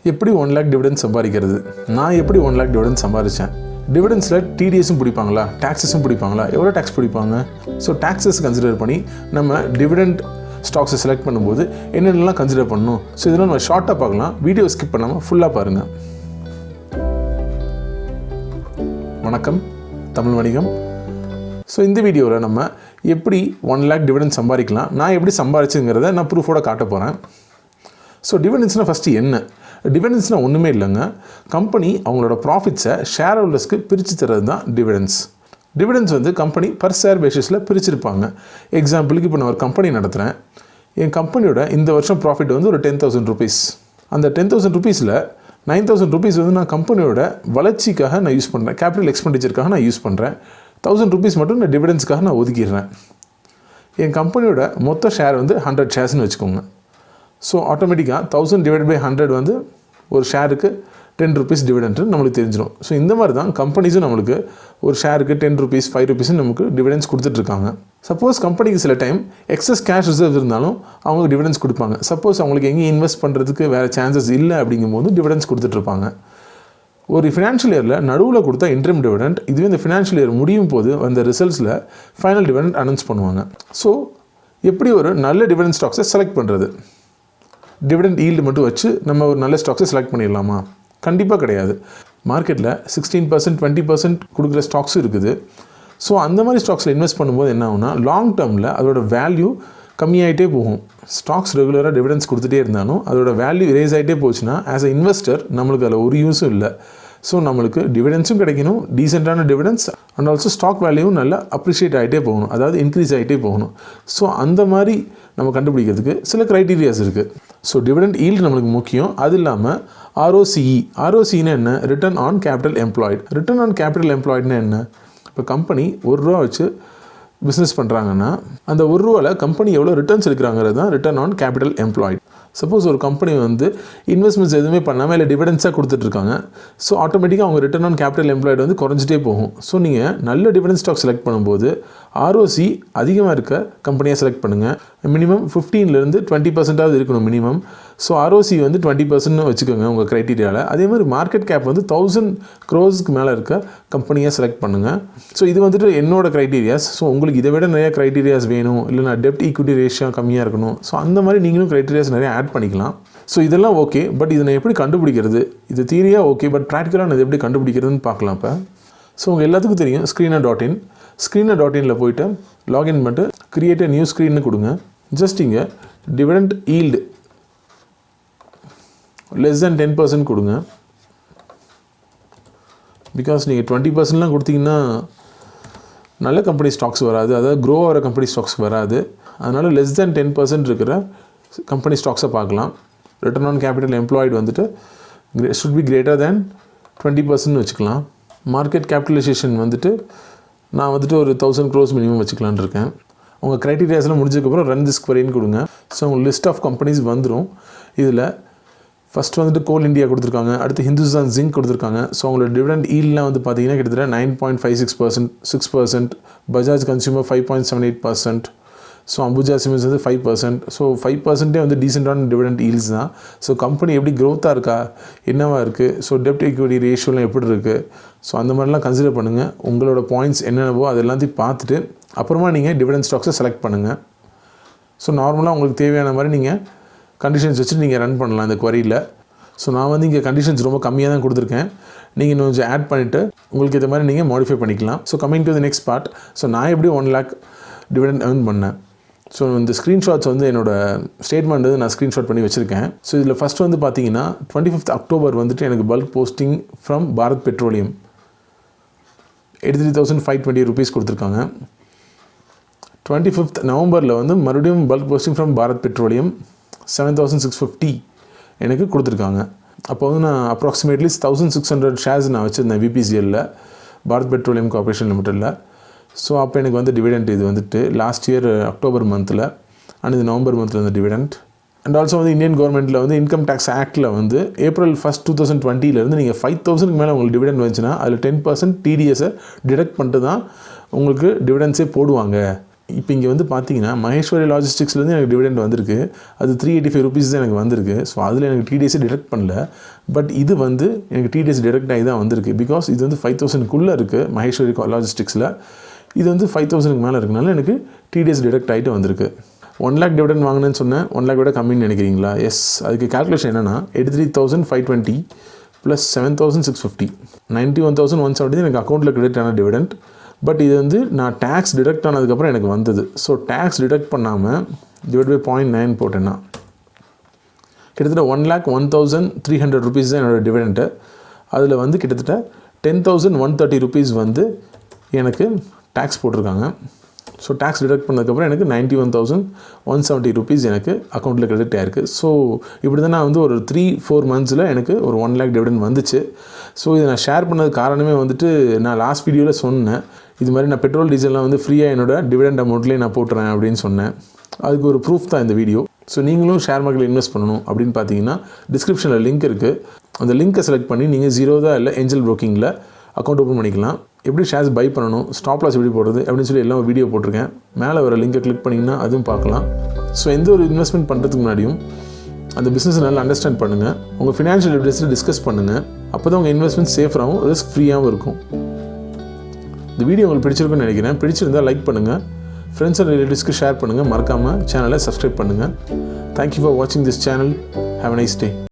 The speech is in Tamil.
எப்படி 1 lakh டிவிடெண்ட் சம்பாதிக்கிறது? நான் எப்படி 1 lakh டிவிடெண்ட் சம்பாதிச்சேன்? டிவிடெண்ட்ஸில் டிடிஎஸும் பிடிப்பாங்களா, டாக்ஸஸும் பிடிப்பாங்களா, எவ்வளோ டேக்ஸ் பிடிப்பாங்க? ஸோ டாக்ஸஸ் கன்சிடர் பண்ணி நம்ம டிவிடெண்ட் ஸ்டாக்ஸை செலக்ட் பண்ணும்போது என்னென்னலாம் கன்சிடர் பண்ணணும். ஸோ இதெல்லாம் நம்ம ஷார்ட்டாக பார்க்கலாம். வீடியோ ஸ்கிப் பண்ணாமல் ஃபுல்லாக பாருங்கள். வணக்கம், தமிழ் வணிகம். ஸோ இந்த வீடியோவில் நம்ம எப்படி 1 lakh டிவிடெண்ட் சம்பாதிக்கலாம், நான் எப்படி சம்பாதிச்சுங்கிறத நான் ப்ரூஃபோட காட்ட போகிறேன். ஸோ டிவிடெண்ட்ஸ்னால் ஃபஸ்ட்டு என்ன? டிவிடெண்ட்ஸ்னால் ஒன்றுமே இல்லைங்க. கம்பெனி அவங்களோட ப்ராஃபிட்ஸை ஷேர் ஹோல்டர்ஸ்க்கு பிரித்து தர்றது தான் டிவிடெண்ட்ஸ். டிவிடெண்ட்ஸ் வந்து கம்பெனி பர் ஷேர் பேசிஸில் பிரிச்சிருப்பாங்க. எக்ஸாம்பிளுக்கு இப்போ நான் ஒரு கம்பெனி நடத்துகிறேன். என் கம்பெனியோட இந்த வருஷம் ப்ராஃபிட் வந்து ஒரு 10,000 rupees. அந்த 10,000 rupeesல 9,000 rupees வந்து நான் கம்பெனியோட வளர்ச்சிக்காக நான் யூஸ் பண்ணுறேன், கேபிட்டல் எக்ஸ்பெண்டிச்சருக்காக நான் யூஸ் பண்ணுறேன். 1,000 rupees மட்டும் நான் டிவிடெண்ட்ஸ்க்காக நான் ஒதுக்கிடுறேன். என் கம்பெனியோட மொத்த ஷேர் வந்து 100 sharesன்னு வச்சுக்கோங்க. ஸோ ஆட்டோமேட்டிக்காக 1000 divided by 100 வந்து ஒரு ஷேருக்கு 10 rupees டிவிடெண்ட்டு நம்மளுக்கு தெரிஞ்சிடும். ஸோ இந்த மாதிரி தான் கம்பெனிஸும் நம்மளுக்கு ஒரு ஷேருக்கு 10 rupees 5 rupees நமக்கு டிவிடெண்ட்ஸ் கொடுத்துட்ருக்காங்க. சப்போஸ் கம்பெனிக்கு சில டைம் எக்ஸஸ் கேஷ் ரிசர்வ் இருந்தாலும் அவங்க டிவிடெண்ட்ஸ் கொடுப்பாங்க. சப்போஸ் அவங்களுக்கு எங்கேயும் இன்வெஸ்ட் பண்ணுறதுக்கு வேறு சான்சஸ் இல்லை அப்படிங்கும்போது டிவிடெண்ட்ஸ் கொடுத்துட்ருப்பாங்க. ஒரு ஃபினான்ஷியல் இயரில் நடுவில் கொடுத்தா இன்ட்ரிம் டிவிடெண்ட், இதுவே இந்த ஃபினான்ஷியல் இயர் முடியும் போது அந்த ரிசல்ட்ஸில் ஃபைனல் டிவிடெண்ட் அனௌன்ஸ் பண்ணுவாங்க. ஸோ எப்படி ஒரு நல்ல டிவிடெண்ட் ஸ்டாக்ஸை செலக்ட் பண்ணுறது? டிவிடெண்ட் ஈல்டு மட்டும் வச்சு நம்ம ஒரு நல்ல ஸ்டாக்ஸை செலக்ட் பண்ணிடலாமா? கண்டிப்பாக கிடையாது. மார்க்கெட்டில் 16% 20% கொடுக்குற ஸ்டாக்ஸும் இருக்குது. ஸோ அந்த மாதிரி ஸ்டாக்ஸில் இன்வெஸ்ட் பண்ணும்போது என்ன ஆகுனா, லாங் டேர்மில் அதோட வேல்யூ கம்மியாகிட்டே போகும். ஸ்டாக்ஸ் ரெகுலராக டிவிடெண்ட்ஸ் கொடுத்துட்டே இருந்தாலும் அதோட வேல்யூ ரேஸ் ஆகிட்டே போச்சுன்னா ஆஸ் அ இன்வெஸ்டர் நம்மளுக்கு அதில் ஒரு யூஸும் இல்லை. ஸோ நம்மளுக்கு டிவிடெண்ட்ஸும் கிடைக்கணும், டீசெண்டான டிவிடெண்ட்ஸ், அண்ட் ஆல்சோ ஸ்டாக் வேல்யூவும் நல்லா அப்ரிஷியேட் ஆகிட்டே போகணும், அதாவது இன்க்ரீஸ் ஆகிட்டே போகணும். ஸோ அந்த மாதிரி நம்ம கண்டுபிடிக்கிறதுக்கு சில க்ரைட்டீரியாஸ் இருக்குது. ஸோ டிவிடெண்ட் ஈல்டு நம்மளுக்கு முக்கியம். அது இல்லாமல் ஆர்ஓசின்னு என்ன? Return on capital employed. Return on capital எம்ப்ளாய்டுனா என்ன? இப்போ கம்பெனி ₹1 வச்சு பிஸ்னஸ் பண்ணுறாங்கன்னா அந்த ₹1 கம்பெனி எவ்வளோ ரிட்டர்ன்ஸ் எடுக்கிறாங்கிறது தான் return on capital employed. Suppose ஒரு கம்பெனி வந்து இன்வெஸ்ட்மெண்ட்ஸ் எதுவுமே பண்ணாமல் இல்லை டிவிடெண்ட்ஸாக கொடுத்துட்ருக்காங்க. ஸோ ஆட்டோமேட்டிக்காக அவங்க ரிட்டர்ன் ஆன் கேபிட்டல் எம்ப்ளாய்டு வந்து குறைஞ்சிட்டே போகும். ஸோ நீங்கள் நல்ல டிவிடெண்ட் ஸ்டாக் செலக்ட் பண்ணும்போது ஆர்ஓசி அதிகமாக இருக்க கம்பெனியாக செலக்ட் பண்ணுங்கள். மினிமம் 15% 20% இருக்கணும் மினிமம். ஸோ ஆர்ஓசி வந்து 20% வச்சுக்கோங்க உங்கள் க்ரைட்டீரியாவில். அதே மாதிரி மார்க்கெட் கேப் வந்து 1000 crores மேலே இருக்க கம்பெனியாக செலக்ட் பண்ணுங்கள். ஸோ இது வந்துட்டு என்னோட க்ரைட்டீரியாஸ். ஸோ உங்களுக்கு இதை விட நிறைய க்ரைட்டீரியாஸ் வேணும், இல்லை நான் டெப்ட் ஈக்விட்டி ரேஷியோ கம்மியாக இருக்கணும். ஸோ அந்த மாதிரி நீங்களும் க்ரைட்டீரியாஸ் நிறைய ஆட் பண்ணிக்கலாம். ஸோ இதெல்லாம் ஓகே, பட் இதை நான் எப்படி கண்டுபிடிக்கிறது? இது தியரியாக ஓகே, பட் ப்ராக்டிக்கலாக நான் இது எப்படி கண்டுபிடிக்கிறதுன்னு பார்க்கலாம். இப்போ ஸோ உங்கள் எல்லாத்துக்கும் தெரியும் screener.in போய்ட்டு லாகின் பண்ணிட்டு கிரியேட் நியூ ஸ்க்ரீன்னு கொடுங்க. ஜஸ்ட் இங்கே டிவிடெண்ட் ஈல்டு less than 10% கொடுங்க. பிகாஸ் நீங்கள் 20%லாம் கொடுத்தீங்கன்னா நல்ல கம்பெனி ஸ்டாக்ஸ் வராது, அதாவது க்ரோ ஆகிற கம்பெனி ஸ்டாக்ஸ் வராது. அதனால் less than 10% இருக்கிற கம்பெனி ஸ்டாக்ஸை பார்க்கலாம். ரிட்டர்ன் ஆன் கேபிட்டல் எம்ப்ளாய்டு வந்துட்டு should be greater than 20% வச்சுக்கலாம். மார்க்கெட் கேபிட்டலைசேஷன் வந்துட்டு நான் வந்துட்டு ஒரு 1000 crores மினிமம் வச்சுக்கலான்னு இருக்கேன். உங்கள் க்ரைட்டீரியாஸ்லாம் முடிஞ்சதுக்கப்புறம் ரன் திஸ் queryன்னு கொடுங்க. ஸோ உங்கள் லிஸ்ட் ஆஃப் கம்பெனிஸ் வந்துடும். இதில் ஃபஸ்ட்டு வந்துட்டு கோல் இந்தியா கொடுத்துருக்காங்க, அடுத்து ஹிந்துஸ்தான் ஜிங்க் கொடுத்துருக்காங்க. ஸோ அவங்களோட டிவிடெண்ட் ஈல்ட்லாம் வந்து பார்த்தீங்கன்னா கிட்டத்தட்ட 9.56%, 6%, Bajaj consumer 5.78%, so Ambuja cements வந்து 5%. ஸோ 5% வந்து டீசெண்டான டிவிடெண்ட் ஈல்ட்ஸ் தான். ஸோ கம்பெனி எப்படி க்ரோத்தாக இருக்கா, என்னவா இருக்குது, ஸோ டெப்ட் ஈக்விட்டி ரேஷியோலாம் எப்படி இருக்குது, ஸோ அந்த மாதிரிலாம் கன்சிடர் பண்ணுங்கள். உங்களோட பாயிண்ட்ஸ் என்னென்னவோ அது எல்லாத்தையும் பார்த்துட்டு அப்புறமா நீங்கள் டிவிடெண்ட் ஸ்டாக்ஸை செலக்ட் பண்ணுங்கள். ஸோ நார்மலாக உங்களுக்கு தேவையான மாதிரி நீங்கள் கண்டிஷன்ஸ் வச்சு நீங்கள் ரன் பண்ணலாம் இந்த குவரியில். ஸோ நான் வந்து இங்கே கண்டிஷன்ஸ் ரொம்ப கம்மியாக தான் கொடுத்துருக்கேன். நீங்கள் இன்னும் கொஞ்சம் ஆட் பண்ணிவிட்டு உங்களுக்கு இந்த மாதிரி நீங்கள் மாடிஃபை பண்ணிக்கலாம். So coming to the next part. So நான் எப்படி 1 lakh டிவிடெண்ட் ஏர்ன் பண்ணேன். ஸோ இந்த ஸ்க்ரீன்ஷாட்ஸ் வந்து என்னோடய ஸ்டேட்மெண்ட் வந்து நான் ஸ்க்ரீன்ஷாட் பண்ணி வச்சுருக்கேன். ஸோ இதில் ஃபஸ்ட் வந்து பார்த்தீங்கன்னா 25th October வந்துட்டு எனக்கு bulk posting from Bharat petroleum 83,520 rupees கொடுத்துருக்காங்க. 25th November வந்து மறுபடியும் bulk posting from Bharat petroleum 7,650 எனக்கு கொடுத்துருக்காங்க. அப்போ வந்து நான் அப்ராக்சிமேட்லி 1,600 shares நான் வச்சுருந்தேன் பிபிசிஎல்லில், பாரத் பெட்ரோலியம் கார்பரேஷன் லிமிட்டடில். ஸோ அப்போ எனக்கு வந்து டிவிடெண்ட் இது வந்துட்டு லாஸ்ட் இயர் October monthல் அண்ட் இது November monthல் வந்து டிவிடெண்ட். அண்ட் ஆல்சோ வந்து இந்தியன் கவர்மெண்ட்டில் வந்து இன்கம் டேக்ஸ் ஆக்டில் வந்து April 1st 2020 நீங்கள் 5,000 மேலே உங்களுக்கு டிவிடெண்ட் வந்துச்சுன்னா அதில் 10% டிடிஎஸை டிடெக்ட் பண்ணிட்டு தான் உங்களுக்கு டிவிடெண்ட்ஸே போடுவாங்க. இப்போ இங்கே வந்து பார்த்தீங்கன்னா மகேஸ்வரி லாஜிஸ்டிக்ஸ்லேருந்து எனக்கு டிவிடெண்ட் வந்திருக்கு. அது 385 ருபீஸ் தான் எனக்கு வந்திருக்கு. ஸோ அதில் எனக்கு டிடிஎஸ் டிடெக்ட் பண்ணல. பட் இது வந்து எனக்கு டிடிஎஸ் டிடெக்ட் ஆகி தான் வந்திருக்கு. பிகாஸ் இது வந்து 5000க்குள்ளே இருக்குது மகேஸ்வரி லாஜிஸ்டிக்ஸில். இது வந்து 5000க்கு மேலே இருக்கனால எனக்கு டிடிஎஸ் டிடெக்ட் ஆகிட்டு வந்திருக்கு. 1 lakh டிவிடெண்ட் வாங்கினேன்னு சொன்னேன். 1 lakh விட கம்மின்னு நினைக்கிறீங்களா? எஸ், அதுக்கு கால்குலேஷன் என்னென்னா 83,520 ப்ளஸ் 7,650 91,170 எனக்கு அக்கௌண்ட்டில் கிரெடிட் ஆன டிவிடெண்ட். பட் இது வந்து நான் டேக்ஸ் டிடெக்ட் ஆனதுக்கப்புறம் எனக்கு வந்தது. ஸோ டேக்ஸ் டிடெக்ட் பண்ணாமல் டிவைட் பை 0.9 போட்டேன்னா கிட்டத்தட்ட 1,01,300 ருபீஸ் தான் என்னோடய டிவிடெண்ட்டு. அதில் வந்து கிட்டத்தட்ட 10,130 ருபீஸ் வந்து எனக்கு டேக்ஸ் போட்டிருக்காங்க. ஸோ டேக்ஸ் டிடெக்ட் பண்ணதுக்கப்புறம் எனக்கு 91,170 ருபீஸ் எனக்கு அக்கௌண்ட்டில் கிரெடிட் ஆயிருக்கு. ஸோ இப்படி தான் நான் வந்து ஒரு 3-4 மந்த்ஸில் எனக்கு ஒரு 1 lakh டிவிடெண்ட் வந்துச்சு. ஸோ இதை நான் ஷேர் பண்ணது காரணமே வந்துட்டு நான் லாஸ்ட் வீடியோவில் சொன்னேன், இது மாதிரி நான் பெட்ரோல் டீசல்லாம் வந்து ஃப்ரீயாக என்னோடய டிவிடெண்ட் அமௌண்ட்லேயே நான் போட்டுறேன் அப்படின்னு சொன்னேன். அதுக்கு ஒரு ப்ரூஃப் தான் இந்த வீடியோ. ஸோ நீங்களும் ஷேர் மார்க்கெட்டில் இன்வெஸ்ட் பண்ணணும் அப்படின்னு பார்த்தீங்கன்னா டிஸ்கிரிப்ஷனில் லிங்க் இருக்குது. அந்த லிங்க்கை செலக்ட் பண்ணி நீங்கள் ஜீரோதா இல்லை ஏஞ்சல் ப்ரோக்கிங்கில் அக்கௌண்ட் ஓப்பன் பண்ணிக்கலாம். எப்படி ஷேர்ஸ் பை பண்ணணும், ஸ்டாப் லாஸ் எப்படி போடுறது அப்படின்னு சொல்லி எல்லாம் வீடியோ போட்டிருக்கேன். மேலே வர லிங்கை கிளிக் பண்ணிங்கன்னா அதுவும் பார்க்கலாம். ஸோ எந்த ஒரு இன்வெஸ்ட்மெண்ட் பண்ணுறதுக்கு முன்னாடியும் அந்த பிஸ்னஸ் நல்லா அண்டர்ஸ்டாண்ட் பண்ணுங்கள். உங்கள் ஃபினான்ஷியல் அட்வைஸில் டிஸ்கஸ் பண்ணுங்கள். அப்போ தான் உங்கள் இன்வெஸ்ட்மெண்ட் சேஃபாகவும் ரிஸ்க் ஃப்ரீயாகவும் இருக்கும். இந்த வீடியோ உங்களுக்கு பிடிச்சிருக்குன்னு நினைக்கிறேன். பிடிச்சிருந்தால் லைக் பண்ணுங்கள், ஃப்ரெண்ட்ஸ் அண்ட் ரிலேட்டிவ்ஸ்க்கு ஷேர் பண்ணுங்கள். மறக்காமல் சேனலை சப்ஸ்கிரைப் பண்ணுங்கள். தேங்க்யூ ஃபார் வாட்சிங் this channel. Have a nice day.